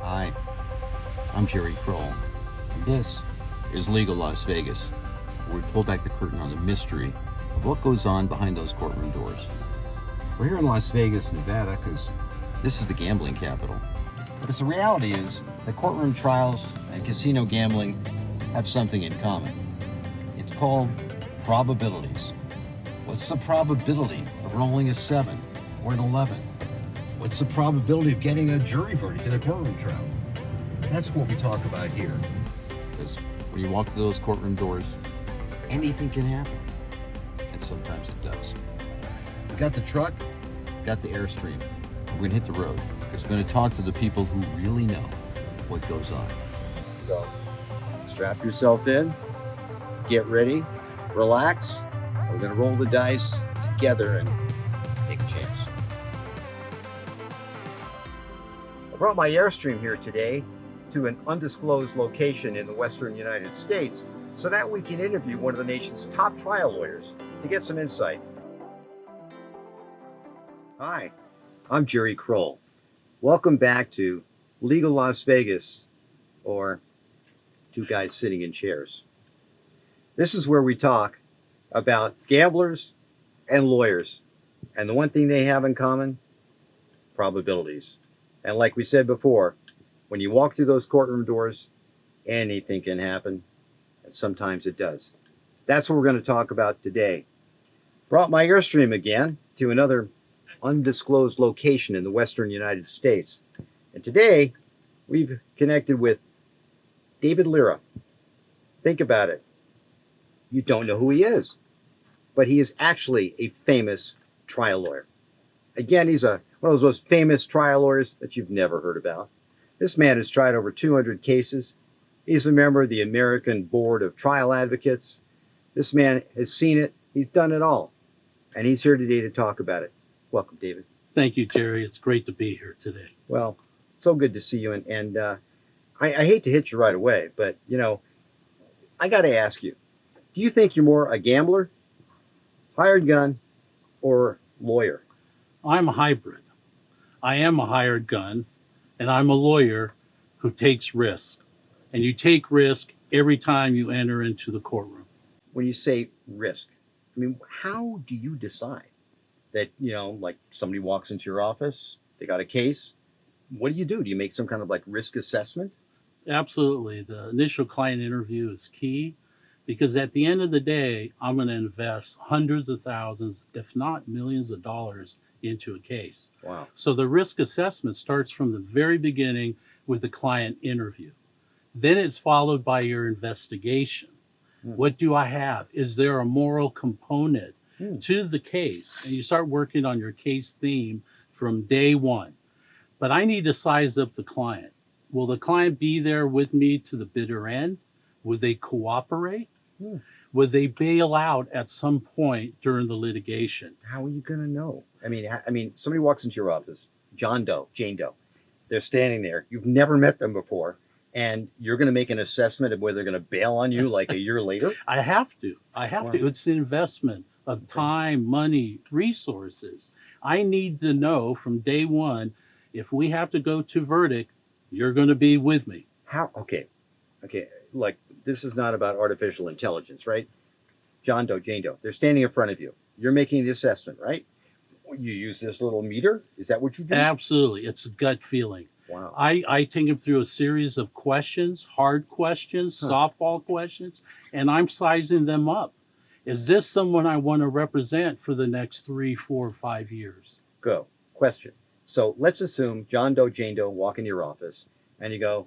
Hi, I'm Jerry Kroll, and this is Legal Las Vegas, where we pull back the curtain on the mystery of what goes on behind those courtroom doors. We're here in Las Vegas, Nevada, because this is the gambling capital. But the reality is that courtroom trials and casino gambling have something in common. It's called probabilities. What's the probability of rolling a 7 or an 11? What's the probability of getting a jury verdict in a courtroom trial? That's what we talk about here. Because when you walk through those courtroom doors, anything can happen. And sometimes it does. We got the truck, got the Airstream. We're going to hit the road because we're going to talk to the people who really know what goes on. So strap yourself in, get ready, relax. We're going to roll the dice together and take a chance. I brought my Airstream here today to an undisclosed location in the western United States so that we can interview one of the nation's top trial lawyers to get some insight. Hi, I'm Jerry Kroll. Welcome back to Legal Las Vegas, or Two Guys Sitting in Chairs. This is where we talk about gamblers and lawyers. And the one thing they have in common, probabilities. And like we said before, when you walk through those courtroom doors, anything can happen, and sometimes it does. That's what we're going to talk about today. Brought my Airstream again to another undisclosed location in the western United States. And today, we've connected with David Lira. Think about it. You don't know who he is, but he is actually a famous trial lawyer. Again, he's one of those most famous trial lawyers that you've never heard about. This man has tried over 200 cases. He's a member of the American Board of Trial Advocates. This man has seen it. He's done it all. And he's here today to talk about it. Welcome, David. Thank you, Jerry. It's great to be here today. Well, so good to see you. And I hate to hit you right away, but, I got to ask you, do you think you're more a gambler, hired gun, or lawyer? I'm a hybrid. I am a hired gun, and I'm a lawyer who takes risk. And you take risk every time you enter into the courtroom. When you say risk, I mean, how do you decide that, like somebody walks into your office, they got a case? What do you do? Do you make some kind of like risk assessment? Absolutely. The initial client interview is key because at the end of the day, I'm going to invest hundreds of thousands, if not millions of dollars into a case. Wow. So the risk assessment starts from the very beginning with the client interview. Then it's followed by your investigation. What do I have? Is there a moral component to the case? And you start working on your case theme from day one. But I need to size up the client. Will the client be there with me to the bitter end? Would they cooperate? Would they bail out at some point during the litigation? How are you going to know? I mean, somebody walks into your office, John Doe, Jane Doe. They're standing there. You've never met them before. And you're going to make an assessment of whether they're going to bail on you like a year later? I have to. It's an investment of time, money, resources. I need to know from day one, if we have to go to verdict, you're going to be with me. How? Okay. Like, this is not about artificial intelligence, right? John Doe, Jane Doe, they're standing in front of you. You're making the assessment, right? You use this little meter? Is that what you do? Absolutely. It's a gut feeling. Wow. I take them through a series of questions, hard questions, softball questions, and I'm sizing them up. Is this someone I want to represent for the next 3, 4, 5 years? Go. Question. So let's assume John Doe, Jane Doe walk in your office and you go,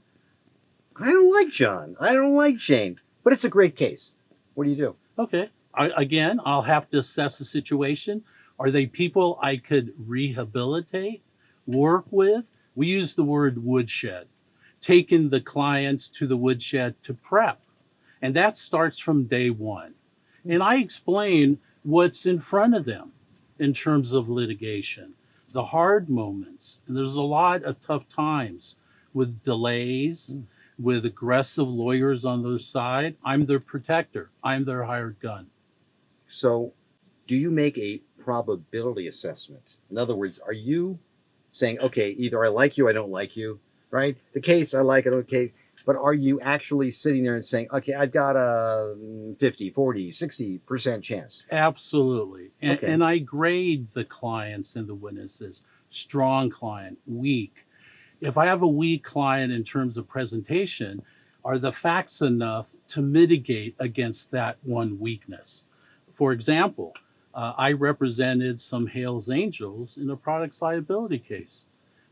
I don't like John. I don't like Jane, but it's a great case. What do you do? Okay. I'll have to assess the situation. Are they people I could rehabilitate, work with? We use the word woodshed, taking the clients to the woodshed to prep. And that starts from day one. And I explain what's in front of them in terms of litigation, the hard moments. And there's a lot of tough times with delays, with aggressive lawyers on their side. I'm their protector. I'm their hired gun. So do you make a probability assessment? In other words, are you saying, okay, either I like you, I don't like you, right? The case, I like it, okay. But are you actually sitting there and saying, okay, I've got a 50, 40, 60% chance? Absolutely. Okay. And I grade the clients and the witnesses: strong client, weak. If I have a weak client in terms of presentation, are the facts enough to mitigate against that one weakness? For example, I represented some Hales Angels in a products liability case.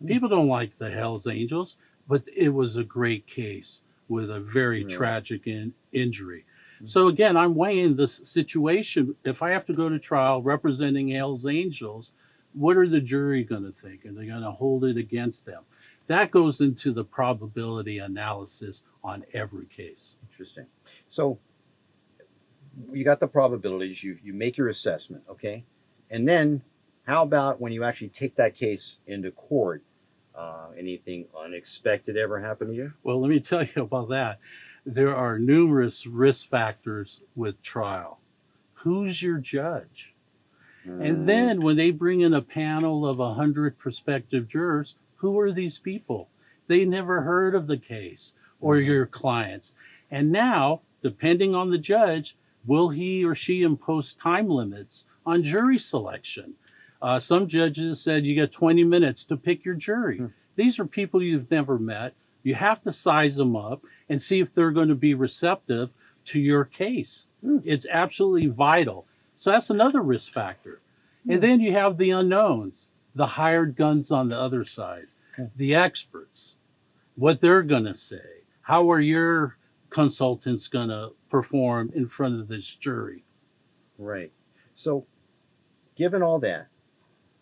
People don't like the Hales Angels, but it was a great case with a very Really? tragic injury. So again, I'm weighing this situation. If I have to go to trial representing Hales Angels, what are the jury going to think? Are they going to hold it against them? That goes into the probability analysis on every case. Interesting. So you got the probabilities, you make your assessment, okay? And then how about when you actually take that case into court? Anything unexpected ever happen to you? Well, let me tell you about that. There are numerous risk factors with trial. Who's your judge? And then when they bring in a panel of 100 prospective jurors, who are these people? They never heard of the case or your clients. And now, depending on the judge, will he or she impose time limits on jury selection? Some judges said you get 20 minutes to pick your jury. These are people you've never met. You have to size them up and see if they're going to be receptive to your case. It's absolutely vital. So that's another risk factor. And then you have the unknowns, the hired guns on the other side, the experts, what they're going to say. How are your consultants going to perform in front of this jury? Right. So, given all that,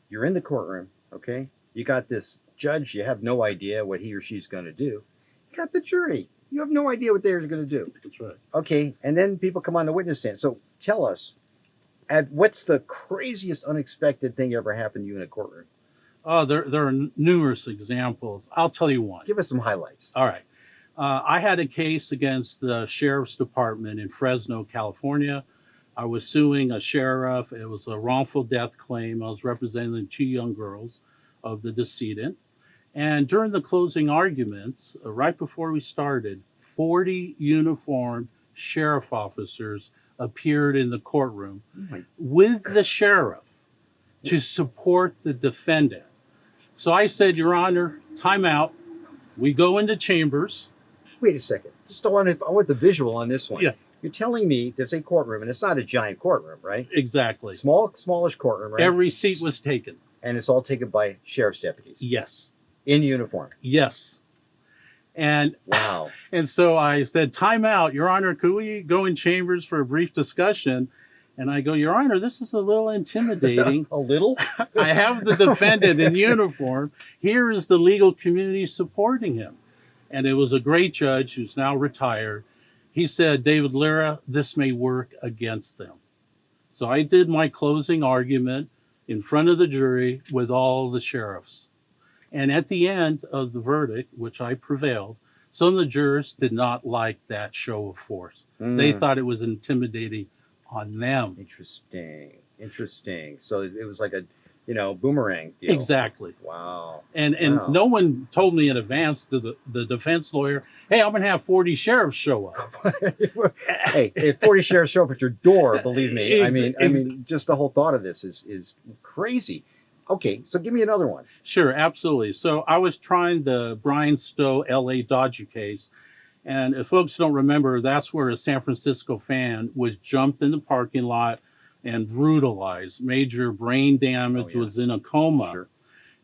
you're in the courtroom, okay? You got this judge, you have no idea what he or she's going to do. You got the jury, you have no idea what they're going to do. That's right. Okay, and then people come on the witness stand. So, tell us, what's the craziest unexpected thing ever happened to you in a courtroom? Oh, there are numerous examples. I'll tell you one. Give us some highlights. All right. I had a case against the sheriff's department in Fresno, California. I was suing a sheriff. It was a wrongful death claim. I was representing 2 young girls of the decedent. And during the closing arguments, right before we started, 40 uniformed sheriff officers appeared in the courtroom with the sheriff to support the defendant. So I said, Your Honor, time out. We go into chambers. Wait a second. Just I want the visual on this one. Yeah. You're telling me there's a courtroom, and it's not a giant courtroom, right? Exactly. Smallish courtroom, right? Every seat was taken. And it's all taken by sheriff's deputies Yes. in uniform. Yes. And wow. And so I said, time out, Your Honor, could we go in chambers for a brief discussion? And I go, Your Honor, this is a little intimidating. A little? I have the defendant in uniform. Here is the legal community supporting him. And it was a great judge who's now retired. He said, David Lira, this may work against them. So I did my closing argument in front of the jury with all the sheriffs. And at the end of the verdict, which I prevailed, some of the jurors did not like that show of force. They thought it was intimidating on them. Interesting. So it was like a, boomerang deal. Exactly. Wow. And no one told me in advance, the defense lawyer, hey, I'm going to have 40 sheriffs show up. Hey, if 40 sheriffs show up at your door, believe me, I mean, just the whole thought of this is crazy. Okay, so give me another one. Sure, absolutely. So I was trying the Brian Stowe LA Dodger case. And if folks don't remember, that's where a San Francisco fan was jumped in the parking lot and brutalized. Major brain damage, was in a coma. Sure.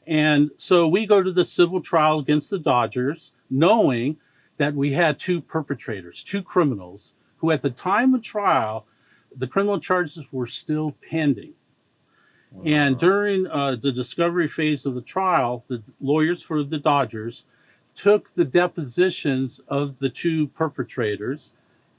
And so we go to the civil trial against the Dodgers, knowing that we had 2 perpetrators, 2 criminals, who at the time of trial, the criminal charges were still pending. Wow. And during the discovery phase of the trial, the lawyers for the Dodgers took the depositions of the 2 perpetrators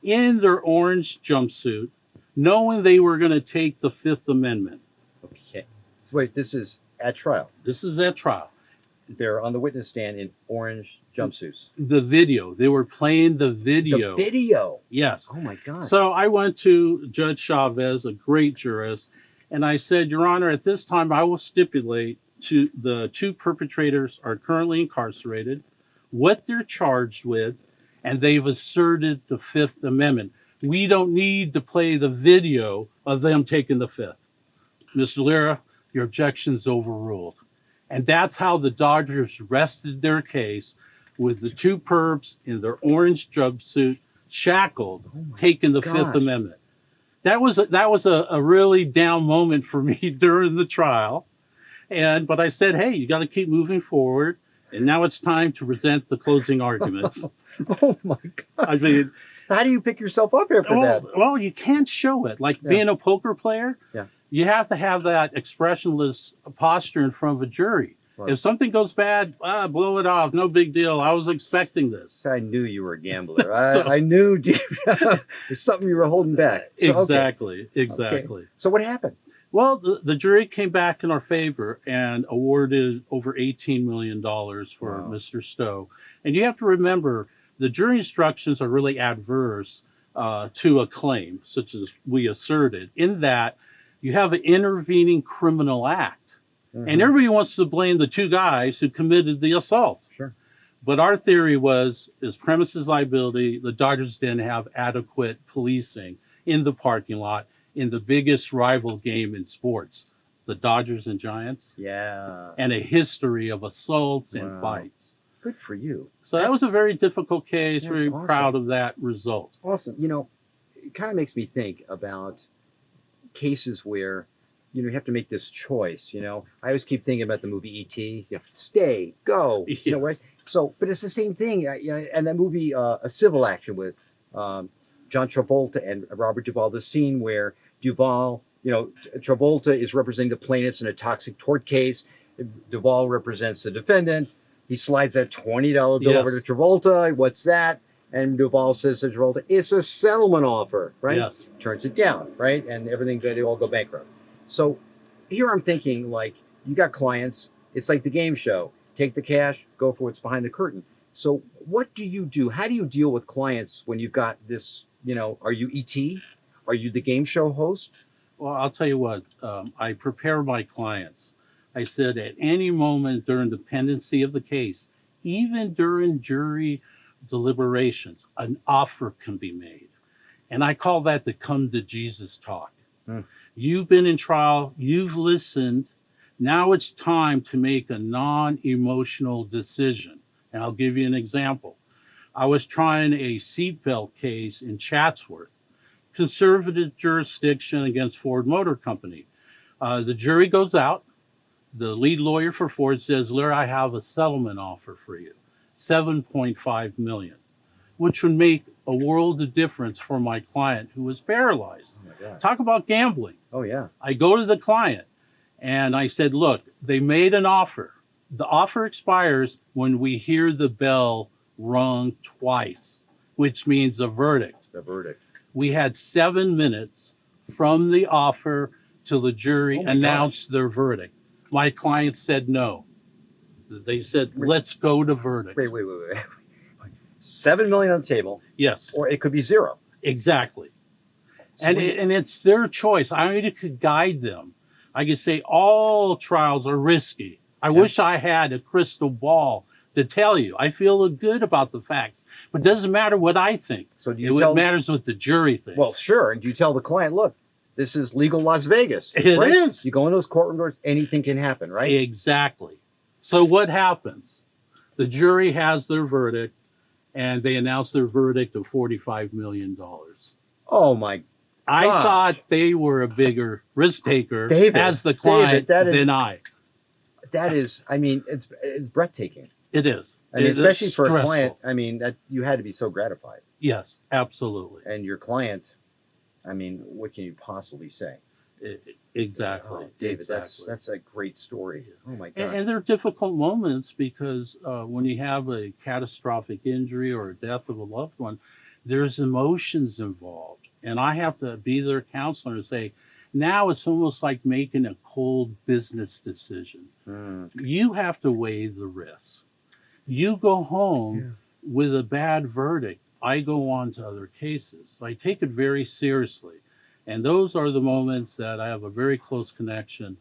in their orange jumpsuit, knowing they were going to take the Fifth Amendment. Okay. So wait, this is at trial? This is at trial. They're on the witness stand in orange jumpsuits. The video. They were playing the video. The video? Yes. Oh, my God. So I went to Judge Chavez, a great jurist, and I said, Your Honor, at this time I will stipulate the 2 perpetrators are currently incarcerated. what they're charged with, and they've asserted the Fifth Amendment. We don't need to play the video of them taking the Fifth. Mr. Lira, your objection's overruled. And that's how the Dodgers rested their case with the two perps in their orange jumpsuit, shackled, Oh my taking the gosh. Fifth Amendment. That was a really down moment for me during the trial. But I said, hey, you got to keep moving forward. And now it's time to present the closing arguments. Oh my God. I mean, How do you pick yourself up after that? well, you can't show it. Like Yeah. being a poker player, Yeah. you have to have that expressionless posture in front of a jury. Right. If something goes bad, blow it off. No big deal. I was expecting this. I knew you were a gambler. So- I knew deep there's something you were holding back. So, okay. Exactly. So what happened? Well, the jury came back in our favor and awarded over $18 million for Wow. Mr. Stowe. And you have to remember, the jury instructions are really adverse to a claim, such as we asserted, in that you have an intervening criminal act. Mhm. And everybody wants to blame the two guys who committed the assault. Sure. But our theory is premises liability. The Dodgers didn't have adequate policing in the parking lot in the biggest rival game in sports, the Dodgers and Giants, Yeah. and a history of assaults and Wow. fights. Good for you. So that was a very difficult case. That's Very awesome. proud of that result. Awesome. You know, it kind of makes me think about cases where, you know, you have to make this choice. You know, I always keep thinking about the movie E.T. You know, stay, go. You know, right? Yes. So, but it's the same thing. You know, and that movie, A Civil Action with John Travolta and Robert Duvall, the scene where Duvall, you know, Travolta is representing the plaintiffs in a toxic tort case. Duvall represents the defendant. He slides that $20 bill over to Yes. Travolta. What's that? And Duvall says to Travolta, it's a settlement offer, right? Yes. Turns it down, right? And everything, they all go bankrupt. So here I'm thinking, like, you got clients. It's like the game show. Take the cash, go for what's behind the curtain. So what do you do? How do you deal with clients when you've got this, you know, are you ET? Are you the game show host? Well, I'll tell you what, I prepare my clients. I said at any moment during the pendency of the case, even during jury deliberations, an offer can be made. And I call that the come to Jesus talk. Hmm. You've been in trial, you've listened. Now it's time to make a non-emotional decision. And I'll give you an example. I was trying a seatbelt case in Chatsworth, conservative jurisdiction against Ford Motor Company. The jury goes out. The lead lawyer for Ford says, Lira, I have a settlement offer for you, $7.5 million, which would make a world of difference for my client who was paralyzed. Oh my God. Talk about gambling. Oh yeah. I go to the client and I said, look, they made an offer. The offer expires when we hear the bell rung twice, which means a verdict. The verdict. We had 7 minutes from the offer till the jury Oh my announced their verdict. My client said no. They said, let's go to verdict. Wait. 7 million on the table, Yes, or it could be zero. exactly. So And it's their choice. I could guide them. I could say all trials are risky. I wish I had a crystal ball to tell you. I feel good about the facts, but it doesn't matter what I think. So do you It tell? matters what the jury thinks. Well, sure. And do you tell the client, look, this is legal Las Vegas. It right? is. You go in those courtroom doors, anything can happen, right? Exactly. So what happens? The jury has their verdict, and they announce their verdict of $45 million. Oh my! I Gosh. thought they were a bigger risk taker David, as the client that is- than I. That is, I mean, it's breathtaking. It is. I mean, It is especially for a stressful. client. I mean, that you had to be so gratified. Yes, absolutely. And your client, I mean, what can you possibly say? Exactly. Oh, David, exactly. that's a great story. Oh my God. And there are difficult moments because when you have a catastrophic injury or a death of a loved one, there's emotions involved. And I have to be their counselor and say, now it's almost like making a cold business decision. Mm. You have to weigh the risks. You go home with a bad verdict. I go on to other cases. I take it very seriously. And those are the moments that I have a very close connection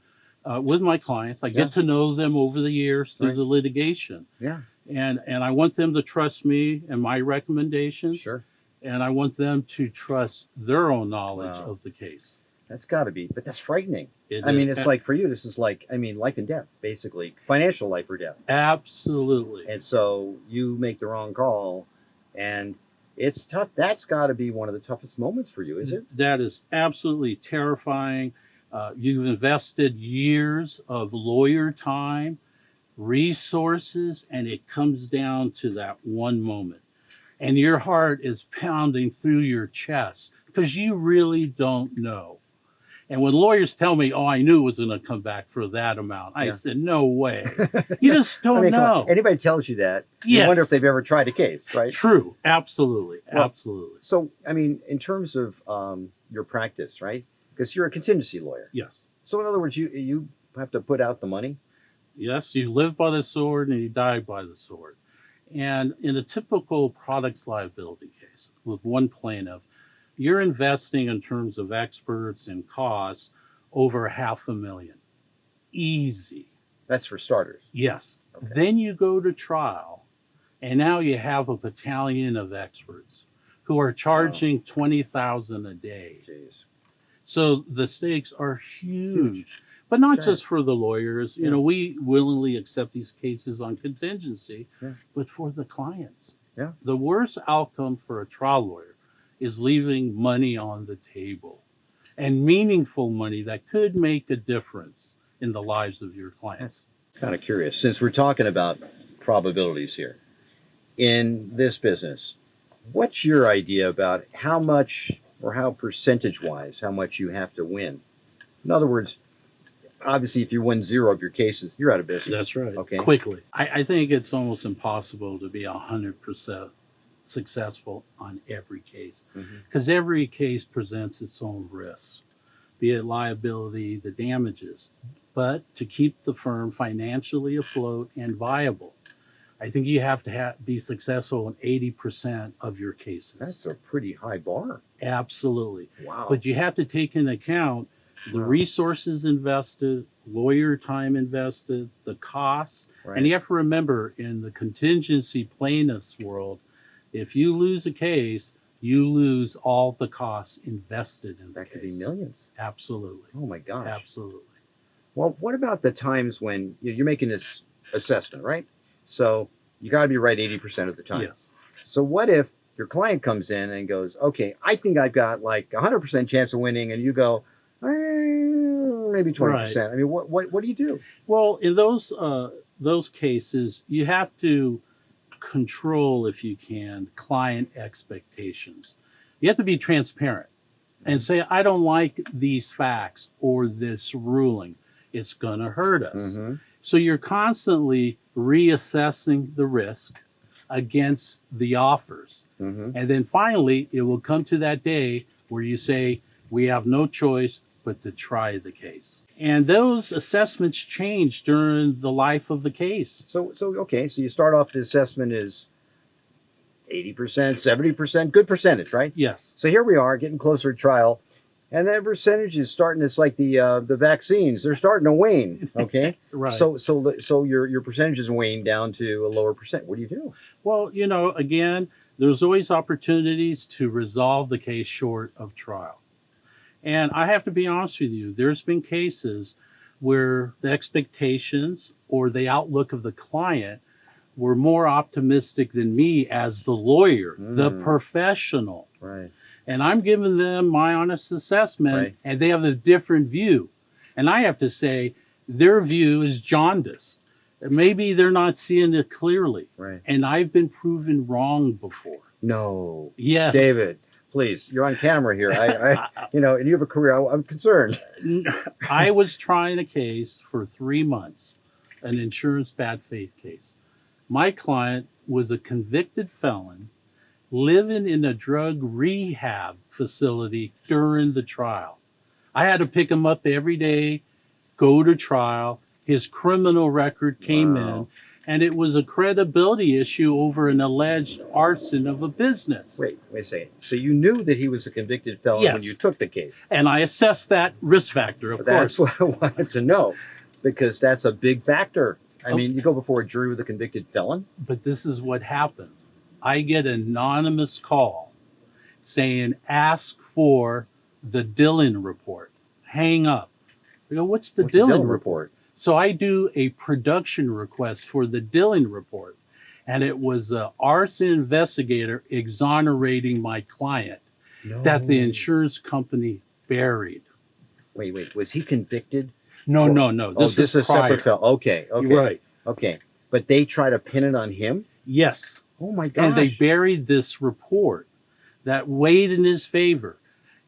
with my clients. I get to know them over the years through Right. the litigation. Yeah. And I want them to trust me and my recommendations. Sure. And I want them to trust their own knowledge Wow. of the case. That's got to be, but that's frightening. It I mean, is- it's like for you, this is like, I mean, life and death, basically, financial life or death. Absolutely. And so you make the wrong call, and it's tough. That's got to be one of the toughest moments for you, is it? That is absolutely terrifying. You've invested years of lawyer time, resources, and it comes down to that one moment. And your heart is pounding through your chest because you really don't know. And when lawyers tell me, oh, I knew it was going to come back for that amount, I Yeah. said, no way. You just don't I mean, come on. know. Anybody tells you that, you Yes. wonder if they've ever tried a case, right? True. Absolutely. Well, Absolutely. So, I mean, in terms of your practice, right? Because you're a contingency lawyer. Yes. So, in other words, you have to put out the money. Yes. You live by the sword and you die by the sword. And in a typical products liability case with one plaintiff, you're investing in terms of experts and costs over $500,000. Easy. That's for starters. Yes. Okay. Then you go to trial, and now you have a battalion of experts who are charging $20,000 a day. Jeez. So the stakes are huge. But not Sure. just for the lawyers. Yeah. You know, we willingly accept these cases on contingency, Yeah. but for the clients. Yeah. The worst outcome for a trial lawyer is leaving money on the table, and meaningful money that could make a difference in the lives of your clients. Kind of curious, since we're talking about probabilities here in this business, what's your idea about how much or how percentage-wise, how much you have to win? In other words, obviously, if you win 0 of your cases, you're out of business. That's right. Okay. Quickly. I think it's almost impossible to be 100% successful on every case Mhm. because every case presents its own risks, be it liability, the damages. But to keep the firm financially afloat and viable, I think you have to be successful in 80% of your cases. That's a pretty high bar. Absolutely. Wow. But you have to take into account the Wow. resources invested, lawyer time invested, the costs. Right. And you have to remember, in the contingency plaintiff's world, if you lose a case, you lose all the costs invested in the That could case. be millions. Absolutely. Oh my gosh. Absolutely. Well, what about the times when you're making this assessment, right? So you got to be right 80% of the time. Yes. So what if your client comes in and goes, okay, I think I've got like 100% chance of winning, and you go, maybe 20%. I mean, what do you do? Well, in those cases, you have to control, if you can, client expectations. You have to be transparent and say, I don't like these facts or this ruling. It's going to hurt us. Mm-hmm. So you're constantly reassessing the risk against the offers. Mm-hmm. And then finally, it will come to that day where you say, we have no choice but to try the case. And those assessments change during the life of the case. So okay, so you start off, the assessment is 80%, 70%, good percentage, right? Yes. So here we are getting closer to trial, and that percentage is starting. It's like the vaccines; they're starting to wane. Okay, Right. So your percentage is weighing down to a lower percent. What do you do? Well, you know, again, there's always opportunities to resolve the case short of trial. And I have to be honest with you, there's been cases where the expectations or the outlook of the client were more optimistic than me as the lawyer, the professional. Right. And I'm giving them my honest assessment, Right. and they have a different view. And I have to say, their view is jaundiced. Maybe they're not seeing it clearly. Right. And I've been proven wrong before. No. Yes. David, please, you're on camera here. I you know, and you have a career. I'm concerned. I was trying a case for 3 months, an insurance bad faith case. My client was a convicted felon living in a drug rehab facility during the trial. I had to pick him up every day, go to trial. His criminal record came Wow. in, and it was a credibility issue over an alleged arson of a business. Wait a second. So you knew that he was a convicted felon when Yes. you took the case. And I assessed that risk factor, of That's course. what I wanted to know, because that's a big factor. I mean, you go before a jury with a convicted felon? But this is what happened. I get an anonymous call saying, ask for the Dillon report. Hang up. I go, what's the Dillon report? So I do a production request for the Dillon report. And it was an arson investigator exonerating my client that the insurance company buried. Wait. Was he convicted? No. This is a separate felon. Okay. Right. Okay. But they try to pin it on him? Yes. Oh my gosh. And they buried this report that weighed in his favor.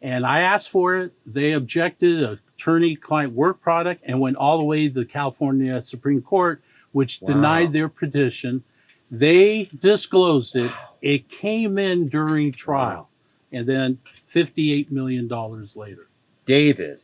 And I asked for it. They objected, attorney-client work product, and went all the way to the California Supreme Court, which denied their petition. They disclosed it. It came in during trial. And then $58 million later. David.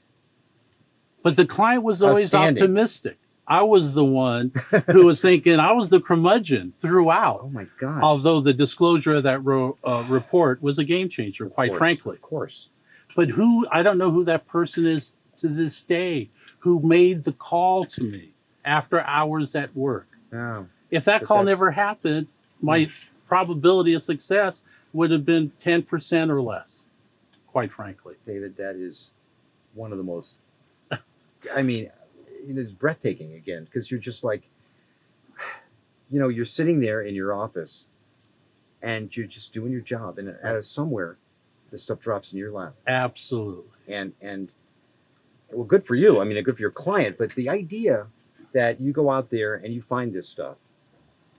But the client was always optimistic. I was the one who was thinking I was the curmudgeon throughout. Oh my God. Although the disclosure of that report was a game changer, quite frankly. Of course. But I don't know who that person is to this day who made the call to me after hours at work. Oh, if that call never happened, my probability of success would have been 10% or less, quite frankly. David, that is one of the most, I mean, it's breathtaking again, because you're just like, you're sitting there in your office and you're just doing your job, and out of somewhere, this stuff drops in your lap. Absolutely. And well, good for you. I mean, good for your client, but the idea that you go out there and you find this stuff,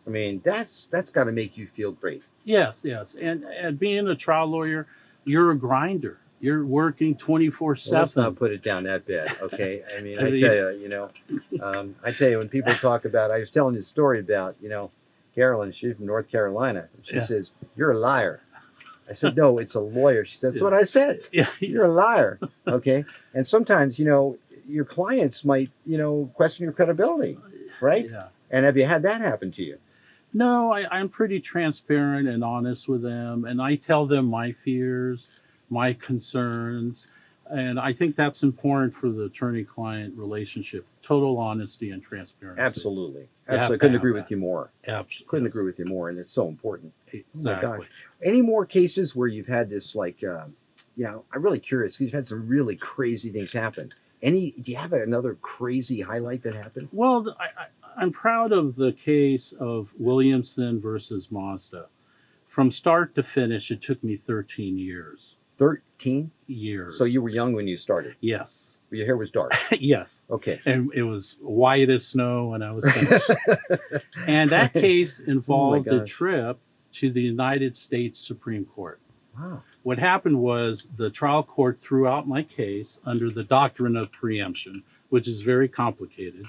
I mean, that's got to make you feel great. Yes. And being a trial lawyer, you're a grinder. You're working 24/7. Let's not put it down that bad, okay? I mean, I tell you, when people talk about, I was telling you a story about, Carolyn, she's from North Carolina. She says, "You're a liar." I said, "No, it's a lawyer." She said, "That's what I said. Yeah. You're a liar." Okay. And sometimes, your clients might, question your credibility, right? Yeah. And have you had that happen to you? No, I'm pretty transparent and honest with them. And I tell them my fears, my concerns. And I think that's important for the attorney-client relationship. Total honesty and transparency. Absolutely. Absolutely. Couldn't agree with you more. Absolutely. Couldn't agree with you more. And it's so important. Exactly. Oh my gosh. Any more cases where you've had this, like, I'm really curious, because you've had some really crazy things happen. Do you have another crazy highlight that happened? Well, I'm proud of the case of Williamson versus Mazda. From start to finish, it took me 13 years. 13 years. So you were young when you started? Yes. Your hair was dark? Yes. Okay. And it was white as snow when I was finished. And that case involved a trip to the United States Supreme Court. Wow. What happened was the trial court threw out my case under the doctrine of preemption, which is very complicated.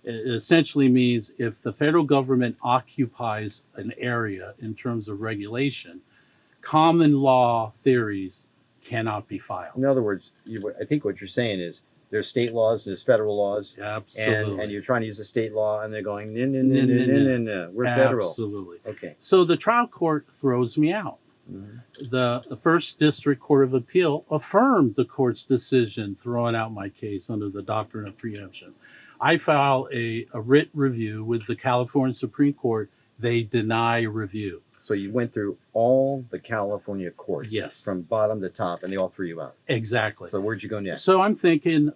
It essentially means if the federal government occupies an area in terms of regulation, common law theories cannot be filed. In other words, I think what you're saying is there's state laws and there's federal laws. Absolutely. And you're trying to use a state law, and they're going, no. We're federal. Absolutely. Okay. So the trial court throws me out. Mm-hmm. The First District Court of Appeal affirmed the court's decision throwing out my case under the doctrine of preemption. I file a writ review with the California Supreme Court. They deny review. So you went through all the California courts, yes, from bottom to top, and they all threw you out. Exactly. So where'd you go next? So I'm thinking,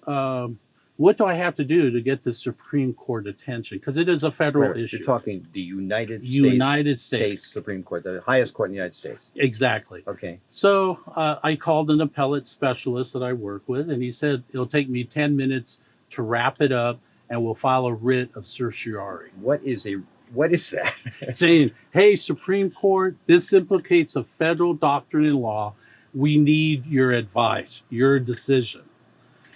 what do I have to do to get the Supreme Court attention? Because it is a federal issue. You're talking the United States Supreme Court, the highest court in the United States. Exactly. Okay. So I called an appellate specialist that I work with, and he said it'll take me 10 minutes to wrap it up, and we'll file a writ of certiorari. What is that? Saying, hey, Supreme Court, this implicates a federal doctrine and law. We need your advice, your decision.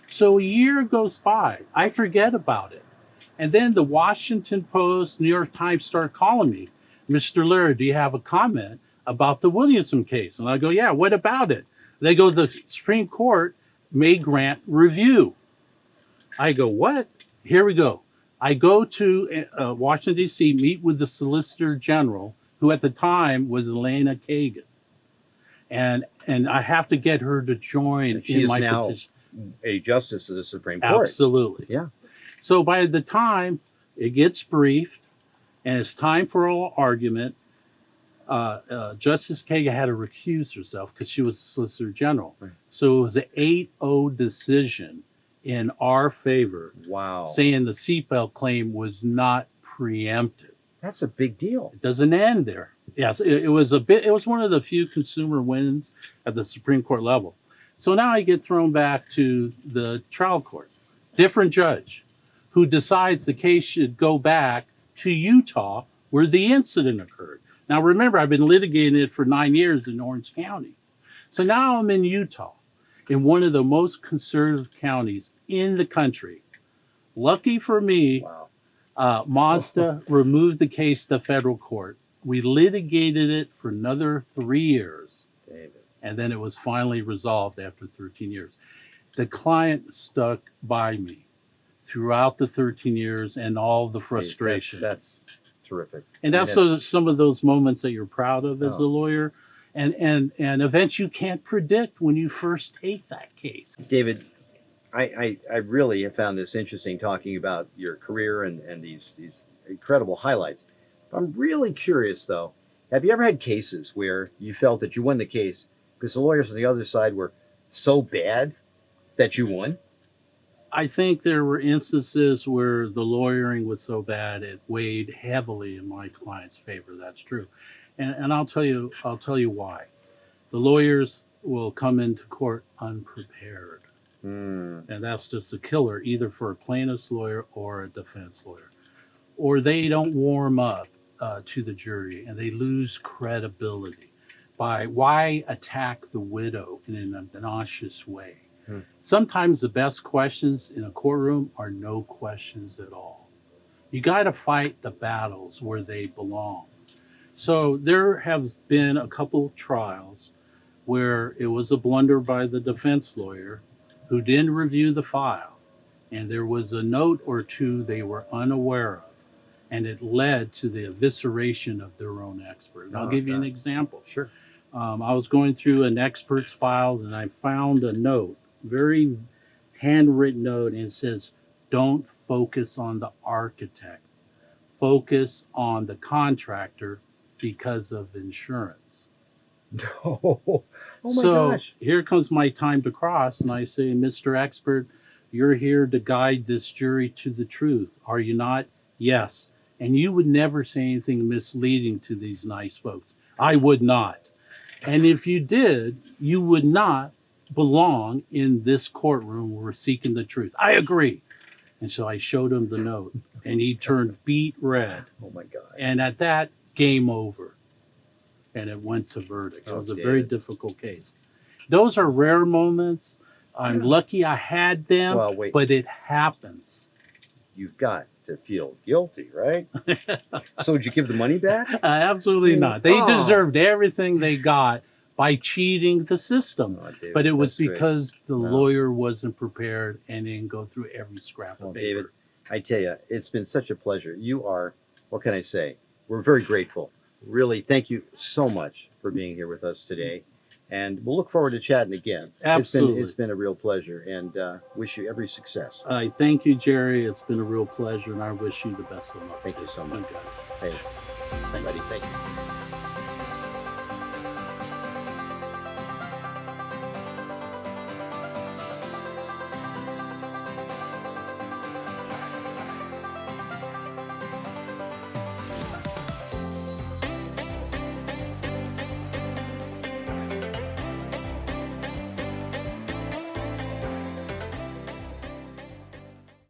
So a year goes by. I forget about it. And then the Washington Post, New York Times start calling me. Mr. Lira, do you have a comment about the Williamson case? And I go, yeah, what about it? They go, the Supreme Court may grant review. I go, what? Here we go. I go to Washington, D.C., meet with the Solicitor General, who at the time was Elena Kagan. And I have to get her to join in my petition. A justice of the Supreme Court. Absolutely. Yeah. So by the time It gets briefed, and it's time for oral argument. Justice Kagan had to recuse herself because she was Solicitor General. Right. So it was an 8-0 decision in our favor, Wow. saying the seatbelt claim was not preempted. That's a big deal. It doesn't end there. Yes, it was a bit. It was one of the few consumer wins at the Supreme Court level. So now I get thrown back to the trial court, different judge, who decides the case should go back to Utah where the incident occurred. Now remember, I've been litigating it for 9 years in Orange County. So now I'm in Utah, in one of the most conservative counties in the country. Lucky for me, Wow. Mazda removed the case to federal court. We litigated it for another 3 years, David. and then it was finally resolved after 13 years. The client stuck by me throughout the 13 years and all the frustration. That's terrific. And I mean, that's some of those moments that you're proud of as Oh. a lawyer, and events you can't predict when you first take that case. David, I really have found this interesting, talking about your career and these incredible highlights. I'm really curious though. Have you ever had cases where you felt that you won the case because the lawyers on the other side were so bad that you won? I think there were instances where the lawyering was so bad it weighed heavily in my client's favor. That's true, and I'll tell you why. The lawyers will come into court unprepared, and that's just a killer, either for a plaintiff's lawyer or a defense lawyer, or they don't warm up to the jury and they lose credibility by why attack the widow in an obnoxious way. Sometimes the best questions in a courtroom are no questions at all. You got to fight the battles where they belong. So there have been a couple trials where it was a blunder by the defense lawyer who didn't review the file, and there was a note or two they were unaware of, and it led to the evisceration of their own expert. And I'll give you an example. Sure. I was going through an expert's file and I found a note, very handwritten note, and it says, "Don't focus on the architect, focus on the contractor because of insurance." Oh my So gosh. here comes my time to cross, and I say, "Mr. Expert, you're here to guide this jury to the truth, are you not?" "Yes." "And you would never say anything misleading to these nice folks." "I would not. And if you did, you would not belong in this courtroom where we're seeking the truth." "I agree." And so I showed him the note, and he turned beet red. Oh my God. And at that, game over. And it went to verdict. It Oh, was a very David. difficult case. Those are rare moments. I'm lucky I had them, Well, wait. but it happens. You've got to feel guilty, right? So did you give the money back? Absolutely not. They Oh. deserved everything they got by cheating the system. Oh, David, But it was that's great. because the Wow. lawyer wasn't prepared and didn't go through every scrap Well, of David, paper. I tell you, it's been such a pleasure. You are, what can I say? We're very grateful. Really, thank you so much for being here with us today. And we'll look forward to chatting again. Absolutely. It's been a real pleasure, and wish you every success. I thank you, Jerry. It's been a real pleasure, and I wish you the best of luck. Thank you so much. Okay. Hey, buddy, thank you.